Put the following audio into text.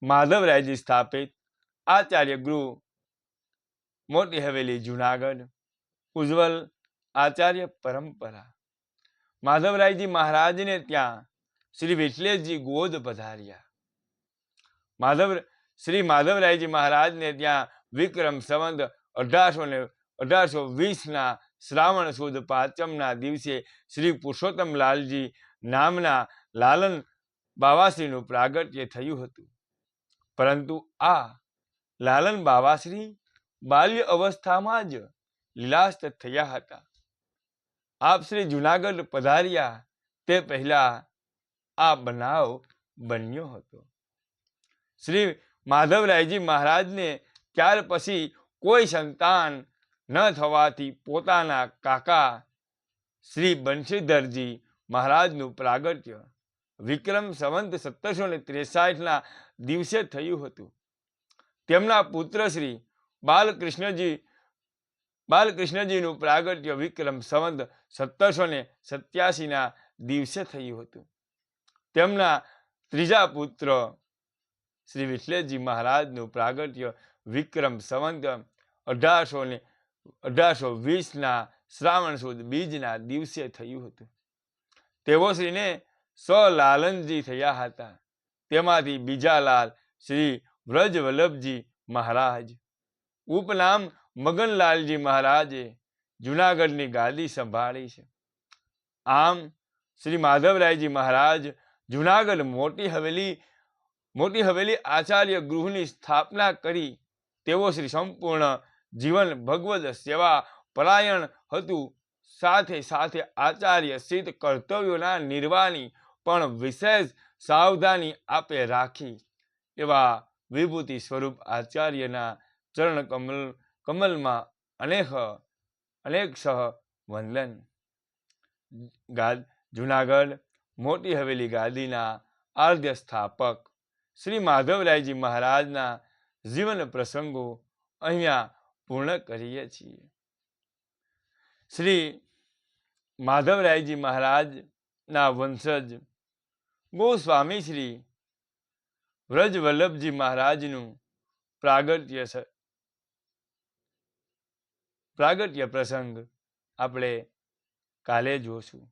માધવરાયજી સ્થાપિત આચાર્ય ગૃહ મોટી હવેલી જુનાગઢ ઉજ્જવલ આચાર્ય પરંપરા। માધવરાયજી મહારાજને ત્યાં શ્રી વિઠલેશજી ગોદ પધાર્યા। શ્રી માધવરાયજી મહારાજને ત્યાં વિક્રમ સંવત 1820 શ્રાવણ સુદ પાંચમના દિવસે શ્રી પુરુષોત્તમલાલજી નામના લાલન બાવાશ્રીનું પ્રાગટ્ય થયું હતું। પરંતુ આ લાલન બાવાશ્રી બાલ્ય અવસ્થામાં જ લીલાસ્ત થયા હતા। આપ શ્રી જુનાગઢ પધાર્યા તે પહેલા આ બનાવ બન્યો હતો। શ્રી માધવરાયજી મહારાજને ત્યાર પછી કોઈ સંતાન ન થવાથી પોતાના કાકા શ્રી બંશીધરજી મહારાજનું પ્રાગટ્ય વિક્રમ સંવત 1763 દિવસે થયું હતું। તેમના પુત્ર શ્રી બાલકૃષ્ણજીનું પ્રાગટ્ય વિક્રમ સંવત 1787 દિવસે થયું હતું। તેમના ત્રીજા પુત્ર શ્રી વિઠલેશજી મહારાજનું પ્રાગટ્ય વિક્રમ સંવત 1820 શ્રાવણ સુદ બીજના દિવસે થયું હતું। તેઓ શ્રીને લાલનજી થયા હતા। તેમાંથી બીજા લાલ શ્રી વ્રજવલ્લભજી મહારાજ ઉપનામ મગનલાલજી મહારાજે જુનાગઢની ગાદી સંભાળી છે। આમ શ્રી માધવરાયજી મહારાજ જુનાગઢ મોટી હવેલી આચાર્ય ગૃહની સ્થાપના કરી તેઓ શ્રી સંપૂર્ણ જીવન ભગવદ સેવા પરાયણ હતું। સાથે સાથે આચાર્ય સ્થિત કર્તવ્યોના નિર્વાહની પણ વિશેષ સાવધાની આપે રાખી। એવા વિભૂતિ સ્વરૂપ આચાર્યના ચરણ કમલમાં અનેક સહ વંદન। જુનાગઢ મોટી હવેલી ગાદીના આદ્ય સ્થાપક શ્રી માધવરાયજી મહારાજના જીવન પ્રસંગો અહીંયા પૂર્ણ કરીએ છીએ। શ્રી માધવરાયજી મહારાજના વંશજ ગોસ્વામી શ્રી વ્રજવલ્લભજી મહારાજનું પ્રાગટ્ય પ્રસંગ આપણે કાલે જોશું।